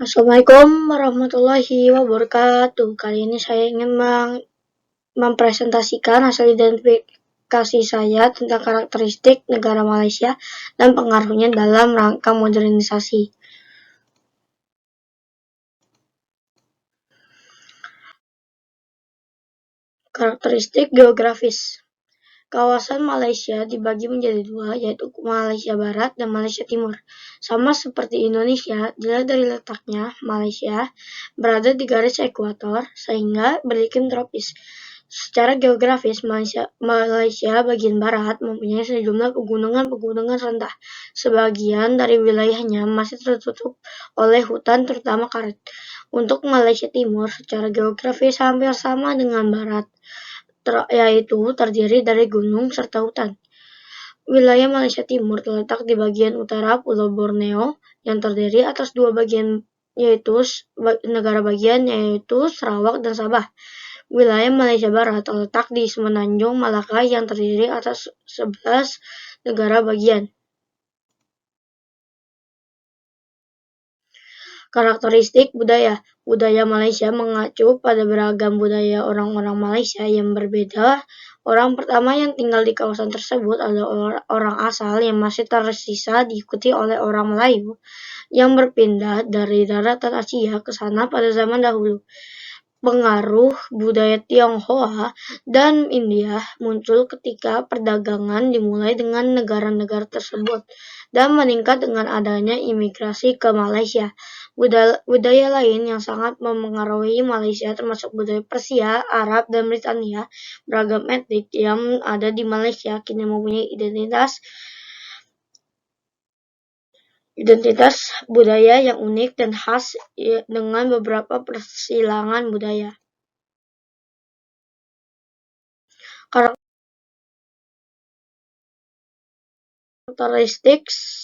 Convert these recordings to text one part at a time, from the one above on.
Assalamualaikum warahmatullahi wabarakatuh. Kali ini saya ingin mempresentasikan hasil identifikasi saya tentang karakteristik negara Malaysia dan pengaruhnya dalam rangka modernisasi. Karakteristik geografis. Kawasan Malaysia dibagi menjadi dua, yaitu Malaysia Barat dan Malaysia Timur. Sama seperti Indonesia, dilihat dari letaknya, Malaysia berada di garis ekuator sehingga beriklim tropis. Secara geografis, Malaysia bagian barat mempunyai sejumlah pegunungan rendah. Sebagian dari wilayahnya masih tertutup oleh hutan, terutama karet. Untuk Malaysia Timur, secara geografis hampir sama dengan barat, yaitu terdiri dari gunung serta hutan. Wilayah Malaysia Timur terletak di bagian utara Pulau Borneo yang terdiri atas dua bagian, yaitu negara bagian yaitu Sarawak dan Sabah. Wilayah Malaysia Barat terletak di Semenanjung Malaka yang terdiri atas 11 negara bagian. Karakteristik budaya. Budaya Malaysia mengacu pada beragam budaya orang-orang Malaysia yang berbeda. Orang pertama yang tinggal di kawasan tersebut adalah orang asal yang masih tersisa diikuti oleh orang Melayu yang berpindah dari daratan Asia ke sana pada zaman dahulu. Pengaruh budaya Tionghoa dan India muncul ketika perdagangan dimulai dengan negara-negara tersebut dan meningkat dengan adanya imigrasi ke Malaysia. Budaya lain yang sangat memengaruhi Malaysia termasuk budaya Persia, Arab, dan Britania. Beragam etnik yang ada di Malaysia kini mempunyai identitas budaya yang unik dan khas dengan beberapa persilangan budaya.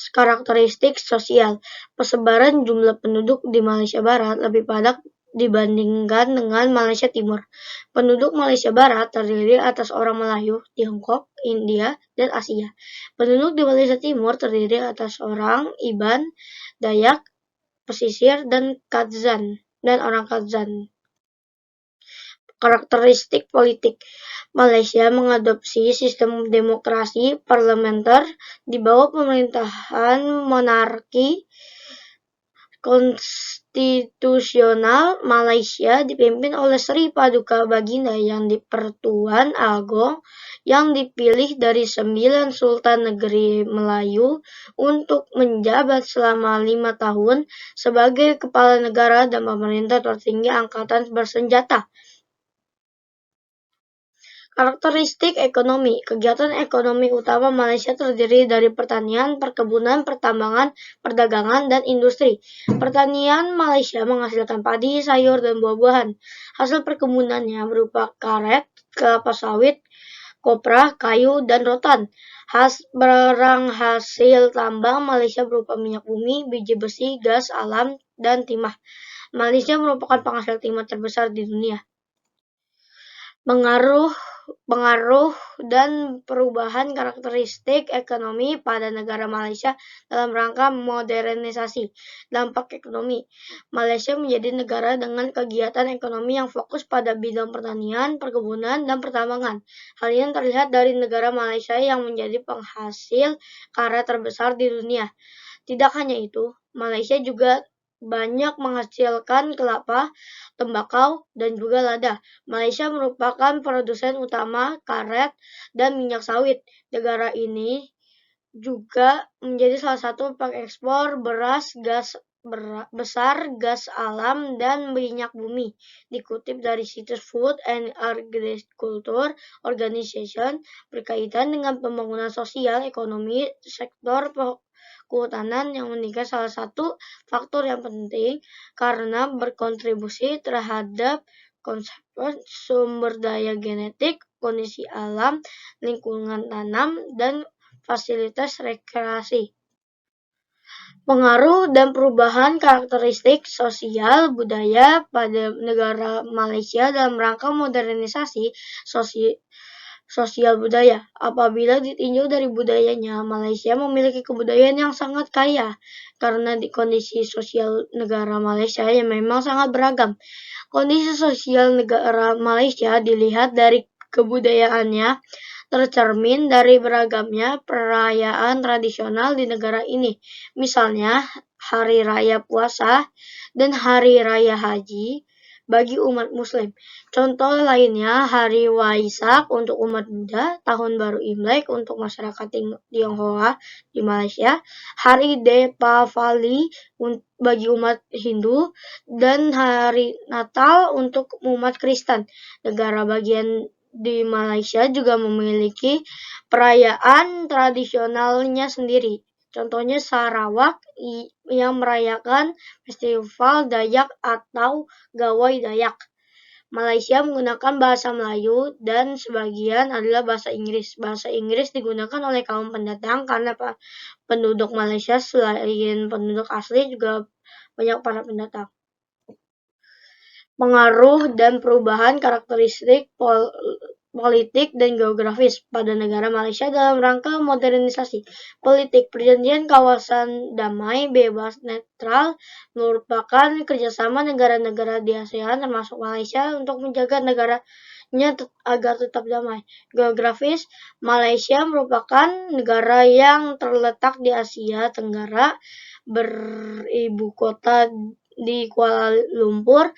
Karakteristik sosial. Persebaran jumlah penduduk di Malaysia Barat lebih padat dibandingkan dengan Malaysia Timur. Penduduk Malaysia Barat terdiri atas orang Melayu, Tiongkok, India, dan Asia. Penduduk di Malaysia Timur terdiri atas orang Iban, Dayak, Pesisir, dan orang Kadzan. Karakteristik politik. Malaysia mengadopsi sistem demokrasi parlementer di bawah pemerintahan monarki konstitusional. Malaysia dipimpin oleh Sri Paduka Baginda yang di-Pertuan Agong yang dipilih dari 9 Sultan Negeri Melayu untuk menjabat selama 5 tahun sebagai kepala negara dan pemerintah tertinggi angkatan bersenjata. Karakteristik ekonomi. Kegiatan ekonomi utama Malaysia terdiri dari pertanian, perkebunan, pertambangan, perdagangan, dan industri. Pertanian Malaysia menghasilkan padi, sayur, dan buah-buahan. Hasil perkebunannya berupa karet, kelapa sawit, kopra, kayu, dan rotan. Barang hasil tambang Malaysia berupa minyak bumi, biji besi, gas alam, dan timah. Malaysia merupakan penghasil timah terbesar di dunia. Pengaruh dan perubahan karakteristik ekonomi pada negara Malaysia dalam rangka modernisasi. Dampak ekonomi. Malaysia menjadi negara dengan kegiatan ekonomi yang fokus pada bidang pertanian, perkebunan, dan pertambangan. Hal ini terlihat dari negara Malaysia yang menjadi penghasil karet terbesar di dunia. Tidak hanya itu, Malaysia juga banyak menghasilkan kelapa, tembakau, dan juga lada. Malaysia merupakan produsen utama karet dan minyak sawit. Negara ini juga menjadi salah satu pengekspor beras, gas alam, dan minyak bumi. Dikutip dari situs Food and Agriculture Organization, berkaitan dengan pembangunan sosial ekonomi sektor kehutanan yang meningkat salah satu faktor yang penting karena berkontribusi terhadap konservasi sumber daya genetik, kondisi alam, lingkungan tanam, dan fasilitas rekreasi. Pengaruh dan perubahan karakteristik sosial budaya pada negara Malaysia dalam rangka modernisasi. sosial budaya. Apabila ditinjau dari budayanya, Malaysia memiliki kebudayaan yang sangat kaya karena di kondisi sosial negara Malaysia yang memang sangat beragam. Kondisi sosial negara Malaysia dilihat dari kebudayaannya tercermin dari beragamnya perayaan tradisional di negara ini. Misalnya, Hari Raya Puasa dan Hari Raya Haji bagi umat Muslim. Contoh lainnya, Hari Waisak untuk umat Buddha, Tahun Baru Imlek untuk masyarakat Tionghoa di Malaysia, Hari Deepavali bagi umat Hindu, dan Hari Natal untuk umat Kristen. Negara bagian di Malaysia juga memiliki perayaan tradisionalnya sendiri. Contohnya Sarawak yang merayakan Festival Dayak atau Gawai Dayak. Malaysia menggunakan bahasa Melayu dan sebagian adalah bahasa Inggris. Bahasa Inggris digunakan oleh kaum pendatang karena penduduk Malaysia selain penduduk asli juga banyak para pendatang. Pengaruh dan perubahan karakteristik politik dan geografis pada negara Malaysia dalam rangka modernisasi politik. Perjanjian Kawasan Damai Bebas Netral merupakan kerjasama negara-negara di ASEAN termasuk Malaysia untuk menjaga negaranya agar tetap damai. Geografis, Malaysia merupakan negara yang terletak di Asia Tenggara, beribu kota di Kuala Lumpur.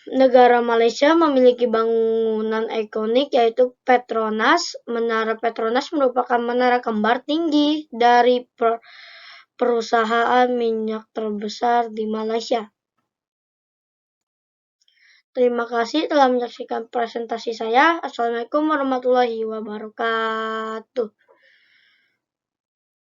Negara Malaysia memiliki bangunan ikonik yaitu Petronas. Menara Petronas merupakan menara kembar tinggi dari perusahaan minyak terbesar di Malaysia. Terima kasih telah menyaksikan presentasi saya. Assalamualaikum warahmatullahi wabarakatuh.